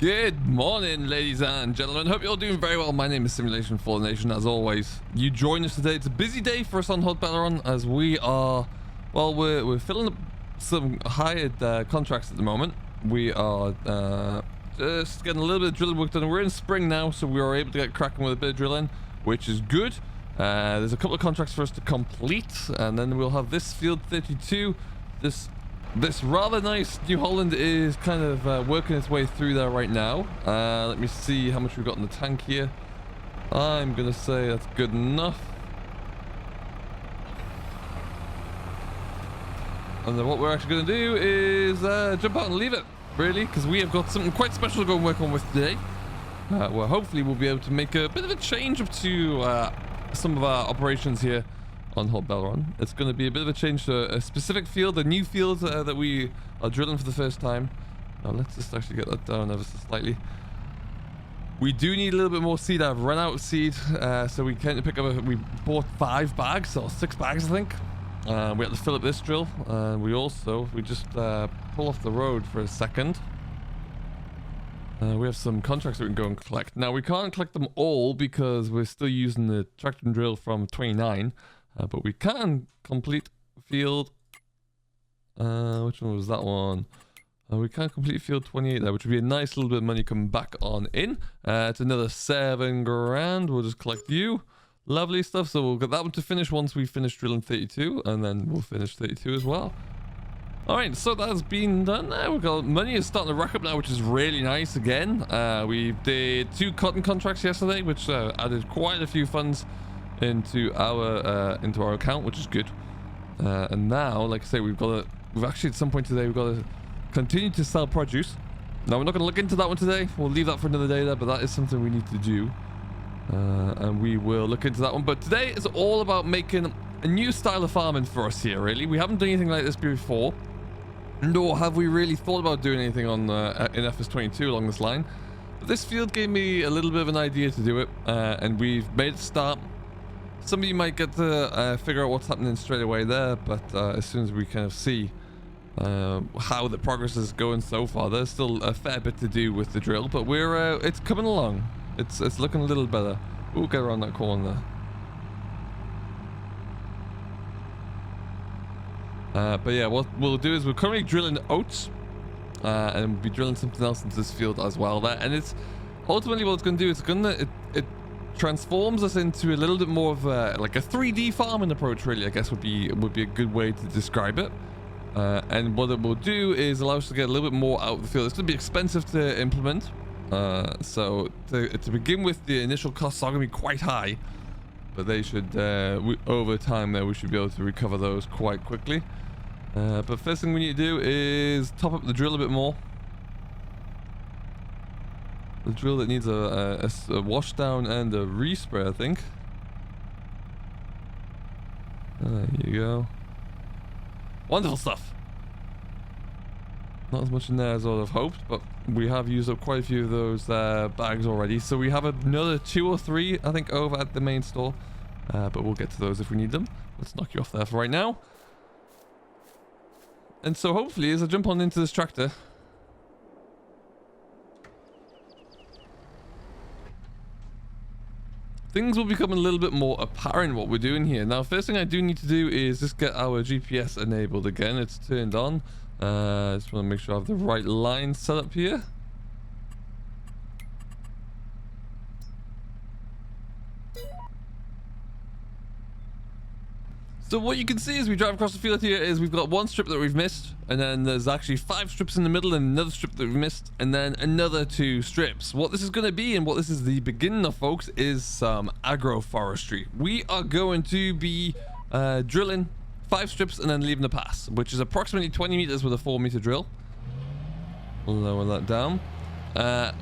Good morning, ladies and gentlemen. Hope you're all doing very well. My name is Simulation for the Nation. As always, you join us today. It's a busy day for us on Hot Belleron as we are, well, we're filling up some hired contracts at the moment. We are just getting a little bit of drilling work done. We're in spring now, so we are able to get cracking with a bit of drilling, which is good. There's a couple of contracts for us to complete, and then we'll have this field 32. This rather nice New Holland is kind of working its way through there right now. Let me see how much we've got in the tank here. I'm gonna say that's good enough. And then what we're actually gonna do is jump out and leave it, really, because we have got something quite special to go and work on with today. Well, hopefully we'll be able to make a bit of a change up to some of our operations here on Hot Belleron. It's going to be a bit of a change to a specific field, a new field that we are drilling for the first time. Now let's just actually get that down ever so slightly. We do need a little bit more seed. I've run out of seed, so we can't pick up. We bought 5 bags or 6 bags, I think. We have to fill up this drill. We just pull off the road for a second. We have some contracts that we can go and collect. Now we can't collect them all because we're still using the tractor and drill from 29. But we can complete field. Which one was that one? We can complete field 28 there, which would be a nice little bit of money coming back on in. It's another 7 grand. We'll just collect you. Lovely stuff. So we'll get that one to finish once we finish drilling 32, and then we'll finish 32 as well. All right, so that's been done now. We've got money is starting to rack up now, which is really nice again. We did 2 cotton contracts yesterday, which added quite a few funds into our account, which is good. And now, like I say, we've actually at some point today we've got to continue to sell produce. Now we're not going to look into that one today. We'll leave that for another day there, but that is something we need to do, and we will look into that one. But today is all about making a new style of farming for us here. Really, we haven't done anything like this before, nor have we really thought about doing anything on in FS22 along this line. But this field gave me a little bit of an idea to do it, and we've made a start. Some of you might get to figure out what's happening straight away there, but as soon as we kind of see how the progress is going so far, there's still a fair bit to do with the drill, but it's coming along. It's looking a little better. We'll get around that corner there. But yeah, what we'll do is we're currently drilling oats, and we'll be drilling something else into this field as well there. And it's ultimately what it's going to do is it transforms us into a little bit more of like a 3D farming approach, really, I guess would be a good way to describe it. And what it will do is allow us to get a little bit more out of the field. It's going to be expensive to implement, so to begin with, the initial costs are going to be quite high, but they should over time there we should be able to recover those quite quickly. But first thing we need to do is top up the drill a bit more. The drill that needs a wash down and a respray, I think. There you go. Wonderful stuff. Not as much in there as I would have hoped, but we have used up quite a few of those bags already. So we have another 2 or 3, I think, over at the main store. But we'll get to those if we need them. Let's knock you off there for right now. And so hopefully, as I jump on into this tractor, things will become a little bit more apparent what we're doing here. Now, first thing I do need to do is just get our GPS enabled again. It's turned on. Just want to make sure I have the right line set up here. So what you can see as we drive across the field here is we've got 1 strip that we've missed, and then there's actually 5 strips in the middle and another strip that we've missed, and then another 2 strips. What this is going to be, and what this is the beginning of, folks, is some agroforestry. We are going to be drilling 5 strips and then leaving a pass, which is approximately 20 meters with a 4-meter drill. We'll lower that down.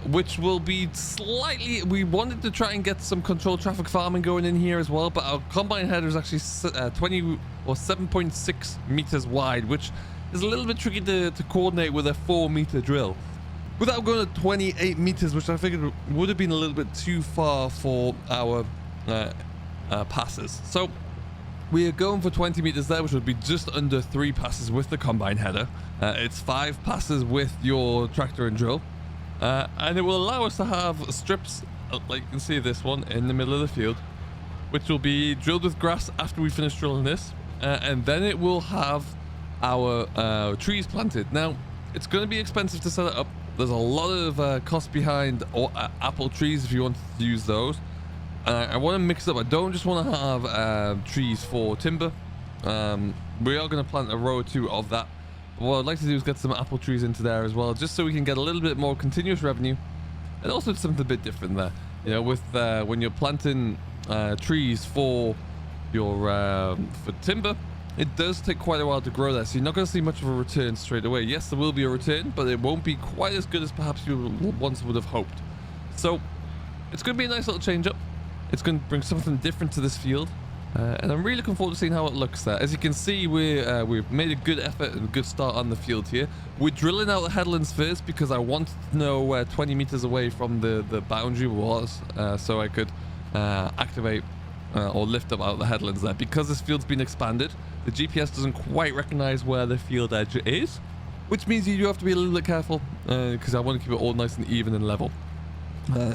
Which will be slightly, we wanted to try and get some controlled traffic farming going in here as well, but our combine header is actually 20 or 7.6 meters wide, which is a little bit tricky to coordinate with a 4-meter drill without going to 28 meters, which I figured would have been a little bit too far for our passes. So we are going for 20 meters there, which would be just under 3 passes with the combine header. It's 5 passes with your tractor and drill. And it will allow us to have strips, like you can see this one in the middle of the field, which will be drilled with grass after we finish drilling this, and then it will have our trees planted. Now, it's going to be expensive to set it up. There's a lot of cost behind apple trees if you want to use those. I want to mix it up. I don't just want to have trees for timber. We are going to plant a row or two of that. But what I'd like to do is get some apple trees into there as well, just so we can get a little bit more continuous revenue, and also something a bit different there. You know, with when you're planting trees for your for timber, it does take quite a while to grow that, so you're not going to see much of a return straight away. Yes, there will be a return, but it won't be quite as good as perhaps you once would have hoped. So it's going to be a nice little change up. It's going to bring something different to this field, and I'm really looking forward to seeing how it looks there. As you can see, we've made a good effort and a good start on the field here. We're drilling out the headlands first because I wanted to know where 20 meters away from the boundary was, so I could activate or lift up out the headlands there. Because this field's been expanded, the GPS doesn't quite recognize where the field edge is, which means you do have to be a little bit careful, because I want to keep it all nice and even and level.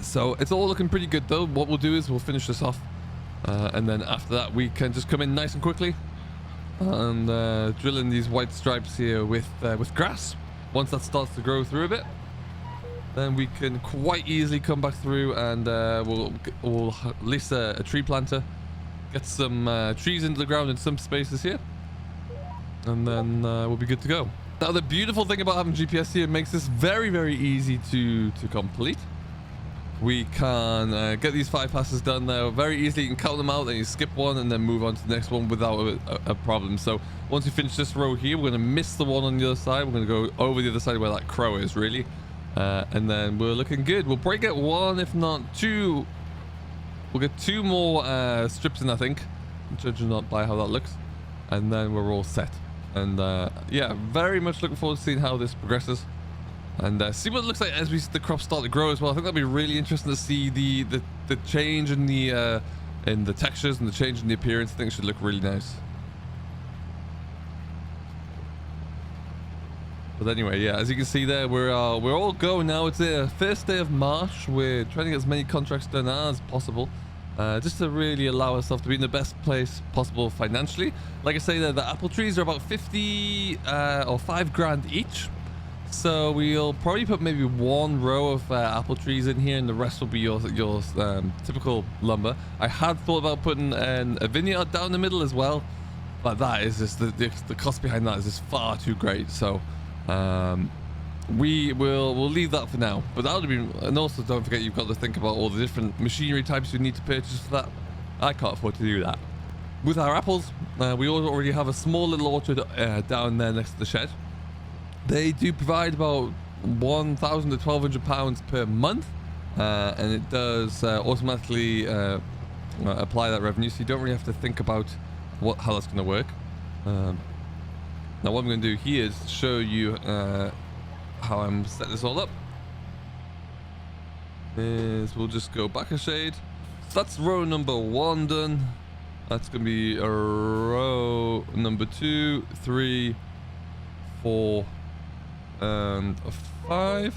So it's all looking pretty good though. What we'll do is we'll finish this off, and then after that we can just come in nice and quickly and drill in these white stripes here with grass. Once that starts to grow through a bit, then we can quite easily come back through and we'll lease a tree planter, get some trees into the ground in some spaces here, and then we'll be good to go. Now, the beautiful thing about having GPS here makes this very, very easy to complete. We can get these 5 passes done there very easily. You can count them out, and you skip one and then move on to the next one without a problem. So once we finish this row here, we're going to miss the one on the other side. We're going to go over the other side where that crow is, really. And then we're looking good. We'll probably get 1, if not 2. We'll get 2 more strips in, I think, judging not by how that looks. And then we're all set. And yeah, very much looking forward to seeing how this progresses. And see what it looks like as the crops start to grow as well. I think that'll be really interesting to see the change in the textures and the change in the appearance. I think it should look really nice. But anyway, yeah, as you can see there, we're all going now. It's the first day of March. We're trying to get as many contracts done as possible, just to really allow ourselves to be in the best place possible financially. Like I say, the apple trees are about 50 or 5 grand each. So we'll probably put maybe 1 row of apple trees in here, and the rest will be your typical lumber. I had thought about putting a vineyard down the middle as well, but that is just the cost behind that is just far too great. So we'll leave that for now. But that would be, and also don't forget you've got to think about all the different machinery types you need to purchase for that. I can't afford to do that. With our apples, we already have a small little orchard down there next to the shed. They do provide about £1,000 to £1,200 per month, and it does automatically apply that revenue, so you don't really have to think about how that's going to work. Now what I'm going to do here is show you how I'm setting this all up. We'll just go back a shade. So that's row number 1 done. That's going to be a row number 2, 3, 4, and a 5.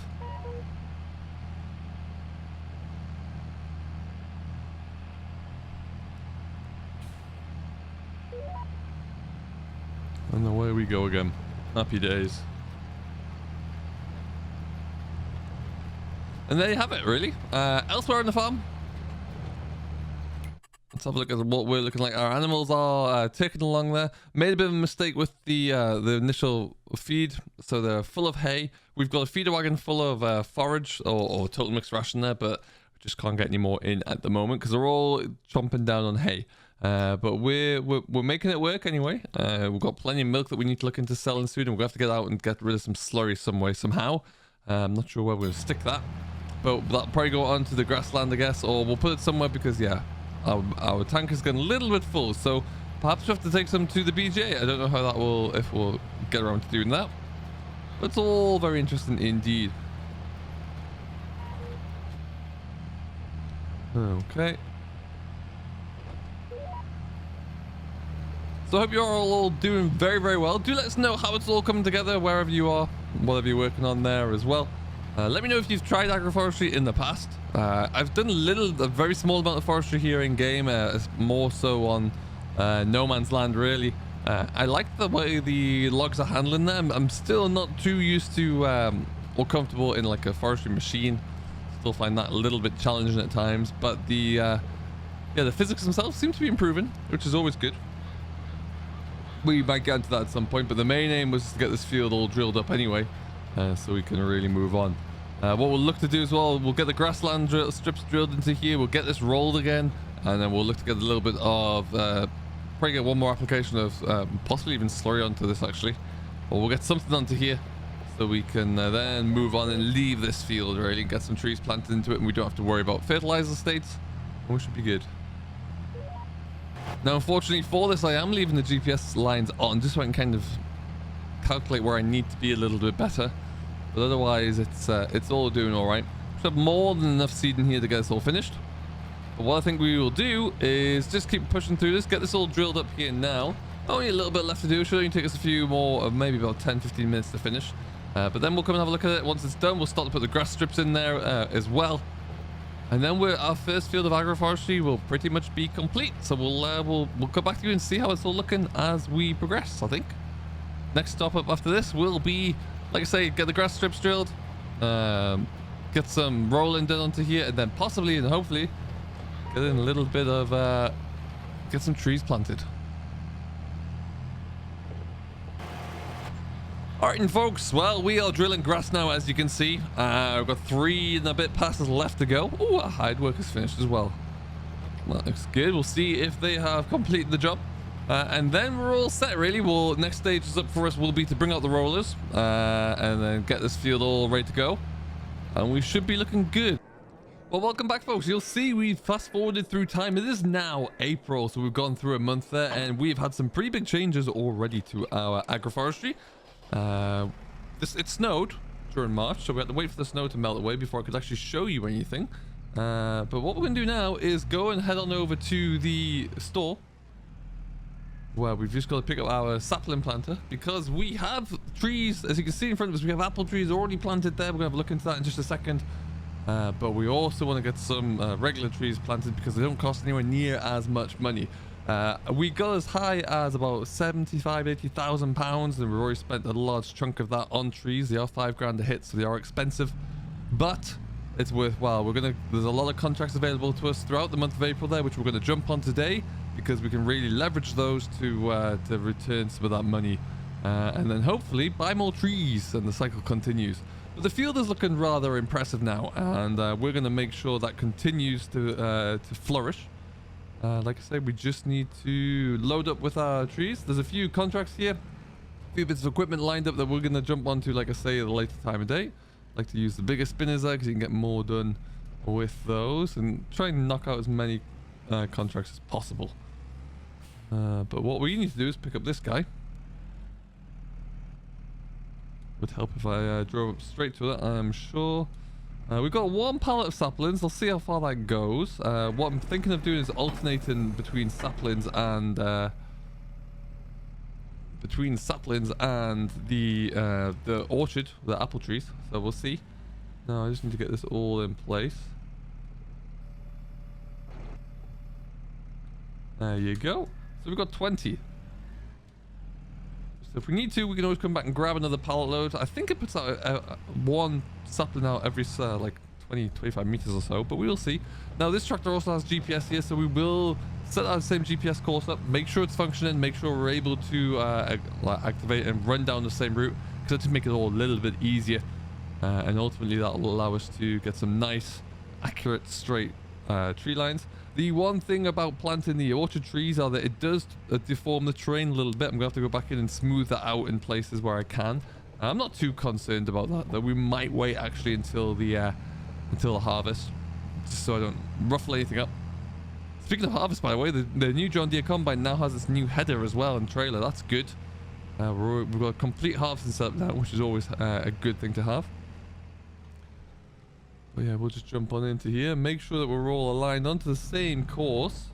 And away we go again. Happy days. And there you have it, really. Elsewhere on the farm, let's have a look at what we're looking like. Our animals are ticking along there. Made a bit of a mistake with the initial feed, so they're full of hay. We've got a feeder wagon full of forage or total mixed ration there, but we just can't get any more in at the moment because they're all chomping down on hay. But we're making it work anyway. We've got plenty of milk that we need to look into selling soon, and we'll have to get out and get rid of some slurry some way somehow. I'm not sure where we're going to stick that, but that'll probably go onto the grassland, I guess, or we'll put it somewhere because yeah, our tank is getting a little bit full, so perhaps we have to take some to the BJ. I don't know how that will, if we'll get around to doing that. But it's all very interesting indeed. Okay. So I hope you're all doing very, very well. Do let us know how it's all coming together, wherever you are, whatever you're working on there as well. Let me know if you've tried agroforestry in the past. I've done a very small amount of forestry here in game, more so on no man's land really. I like the way the logs are handling them. I'm still not too used to or comfortable in like a forestry machine. Still find that a little bit challenging at times, but the physics themselves seem to be improving, which is always good. We might get into that at some point, but the main aim was to get this field all drilled up anyway, so we can really move on. What we'll look to do as well, we'll get the grassland strips drilled into here, we'll get this rolled again, and then we'll look to get a little bit of, probably get one more application of possibly even slurry onto this actually. Or we'll get something onto here, so we can then move on and leave this field really, and get some trees planted into it, and we don't have to worry about fertilizer states, and we should be good. Now unfortunately for this, I am leaving the GPS lines on, just so I can kind of calculate where I need to be a little bit better. But otherwise, it's all doing all right. We have more than enough seed in here to get this all finished. But what I think we will do is just keep pushing through this, get this all drilled up here now. Only a little bit left to do. It should only take us a few more, maybe about 10-15 minutes to finish. But then we'll come and have a look at it. Once it's done, we'll start to put the grass strips in there as well. And then our first field of agroforestry will pretty much be complete. So we'll go back to you and see how it's all looking as we progress, I think. Next stop up after this will be, like I say, get the grass strips drilled, get some rolling done onto here, and then possibly and hopefully get in a little bit of, get some trees planted. Alright, and folks, well, we are drilling grass now, as you can see. We've got 3 and a bit passes left to go. Oh, our hide work is finished as well. That looks good. We'll see if they have completed the job. And then we're all set, really. Next stage is up for us will be to bring out the rollers and then get this field all ready to go. And we should be looking good. Well, welcome back, folks. You'll see we've fast forwarded through time. It is now April, so we've gone through a month there, and we've had some pretty big changes already to our agroforestry. It snowed during March, so we had to wait for the snow to melt away before I could actually show you anything. But what we're going to do now is go and head on over to the store, where we've just got to pick up our sapling planter, because we have trees, as you can see in front of us, we have apple trees already planted there. We're going to have a look into that in just a second. But we also want to get some regular trees planted because they don't cost anywhere near as much money. We got as high as about 75,000-80,000 pounds, and we've already spent a large chunk of that on trees. They are £5 a hit, so they are expensive, but it's worthwhile. There's a lot of contracts available to us throughout the month of April there, which we're going to jump on today, because we can really leverage those to return some of that money, and then hopefully buy more trees, and the cycle continues. But the field is looking rather impressive now, and we're going to make sure that continues to flourish. Like I said, we just need to load up with our trees. There's a few contracts here, a few bits of equipment lined up that we're going to jump onto, like I say, at a later time of day. Like to use the bigger spinners there because you can get more done with those, and try and knock out as many contracts as possible. But what we need to do is pick up this guy. Would help if I drove up straight to it, I'm sure. We've got 1 pallet of saplings. I'll see how far that goes. What I'm thinking of doing is alternating between saplings and the orchard, the apple trees. So we'll see. Now I just need to get this all in place. There you go. So we've got 20. So if we need to, we can always come back and grab another pallet load. I think it puts out 1 sapling out every like 20-25 meters or so, but we will see. Now this tractor also has GPS here, so we will set our same GPS course up, make sure it's functioning, make sure we're able to activate and run down the same route, because it'll just make it all a little bit easier, and ultimately that will allow us to get some nice, accurate, straight tree lines. The one thing about planting the orchard trees are that it does deform the terrain a little bit. I'm going to have to go back in and smooth that out in places where I can. I'm not too concerned about that, though. We might wait actually until the harvest, just so I don't ruffle anything up. Speaking of harvest, by the way, the new John Deere Combine now has this new header as well and trailer. That's good. We've got a complete harvesting setup now, which is always a good thing to have. But yeah, we'll just jump on into here, make sure that we're all aligned onto the same course.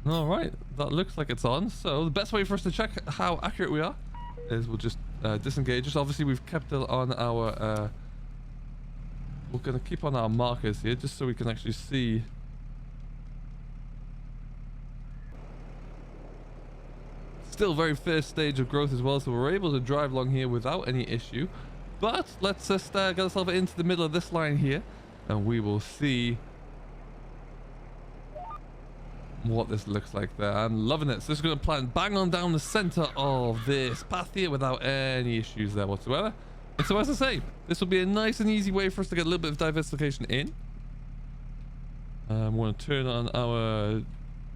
All right, that looks like it's on. So the best way for us to check how accurate we are is we'll just disengage us. Obviously, we've kept it on our... we're going to keep on our markers here just so we can actually see. Still very first stage of growth as well, so we're able to drive along here without any issue. But let's just get ourselves into the middle of this line here, and we will see what this looks like there. I'm loving it. So this is going to plant bang on down the center of this path here without any issues there whatsoever. And so as I say, this will be a nice and easy way for us to get a little bit of diversification in. I'm going to turn on our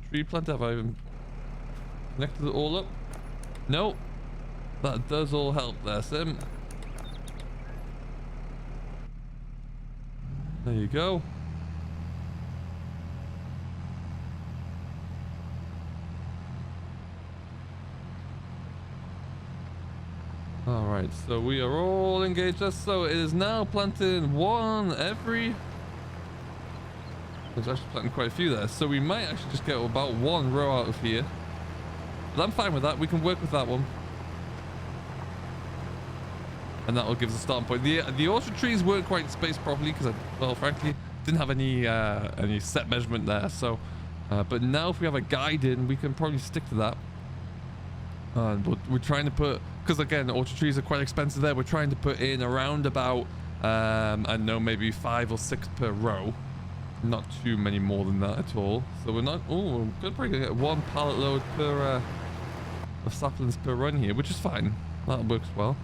tree planter. Have I even connected it all up? No. That does all help there, Sim. There you go. Alright, so we are all engaged. So it is now planting one every... There's actually planting quite a few there. So we might actually just get about one row out of here. But I'm fine with that. We can work with that one. And that will give us a starting point. The orchard trees weren't quite spaced properly because I, well, frankly, didn't have any set measurement there. So, but now if we have a guide in, we can probably stick to that. But we're trying to put, because again, orchard trees are quite expensive there. We're trying to put in around about, I don't know, maybe 5 or 6 per row. Not too many more than that at all. So we're not, oh, we're probably gonna get 1 pallet load per, of saplings per run here, which is fine. That works well.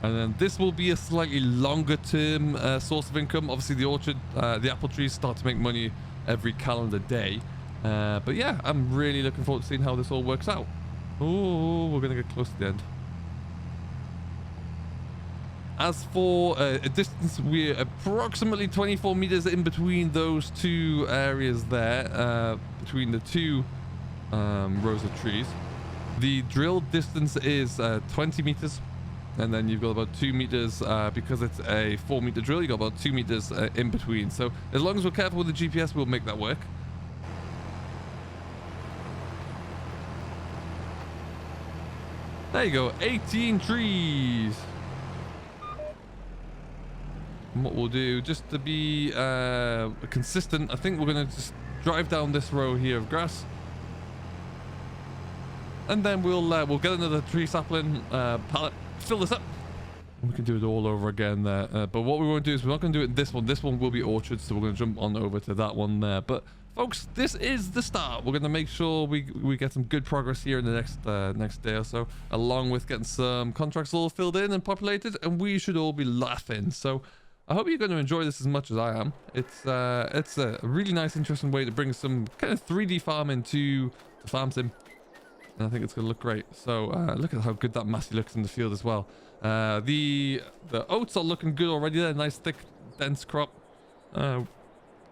And then this will be a slightly longer term source of income. Obviously the orchard, the apple trees start to make money every calendar day. But yeah, I'm really looking forward to seeing how this all works out. Oh, we're going to get close to the end. As for a distance, we're approximately 24 meters in between those two areas there, between the two rows of trees. The drill distance is 20 meters. And then you've got about 2 meters, because it's a 4-meter drill, you've got about 2 meters in between. So as long as we're careful with the GPS, we'll make that work. There you go, 18 trees. And what we'll do, just to be consistent, I think we're going to just drive down this row here of grass. And then we'll get another tree sapling pallet. Fill this up. We can do it all over again there. But what we want to do is we're not going to do it in this one. This one will be orchard, so we're going to jump on over to that one there. But folks, this is the start. We're going to make sure we get some good progress here in the next day or so, along with getting some contracts all filled in and populated, and we should all be laughing. So I hope you're going to enjoy this as much as I am. It's a really nice, interesting way to bring some kind of 3D farming to the farm sim. And I think it's going to look great. So look at how good that massey looks in the field as well. The oats are looking good already. They're a nice, thick, dense crop.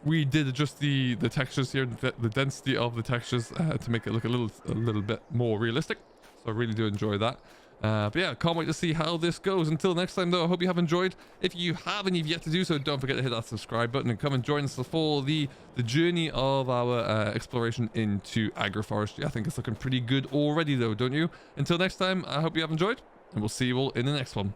We did adjust the textures here, the density of the textures to make it look a little bit more realistic. So I really do enjoy that. But yeah, can't wait to see how this goes. Until next time though, I hope you have enjoyed. If you haven't yet to do so, don't forget to hit that subscribe button and come and join us for the journey of our exploration into agroforestry. I think it's looking pretty good already though, don't you? Until next time, I hope you have enjoyed, and we'll see you all in the next one.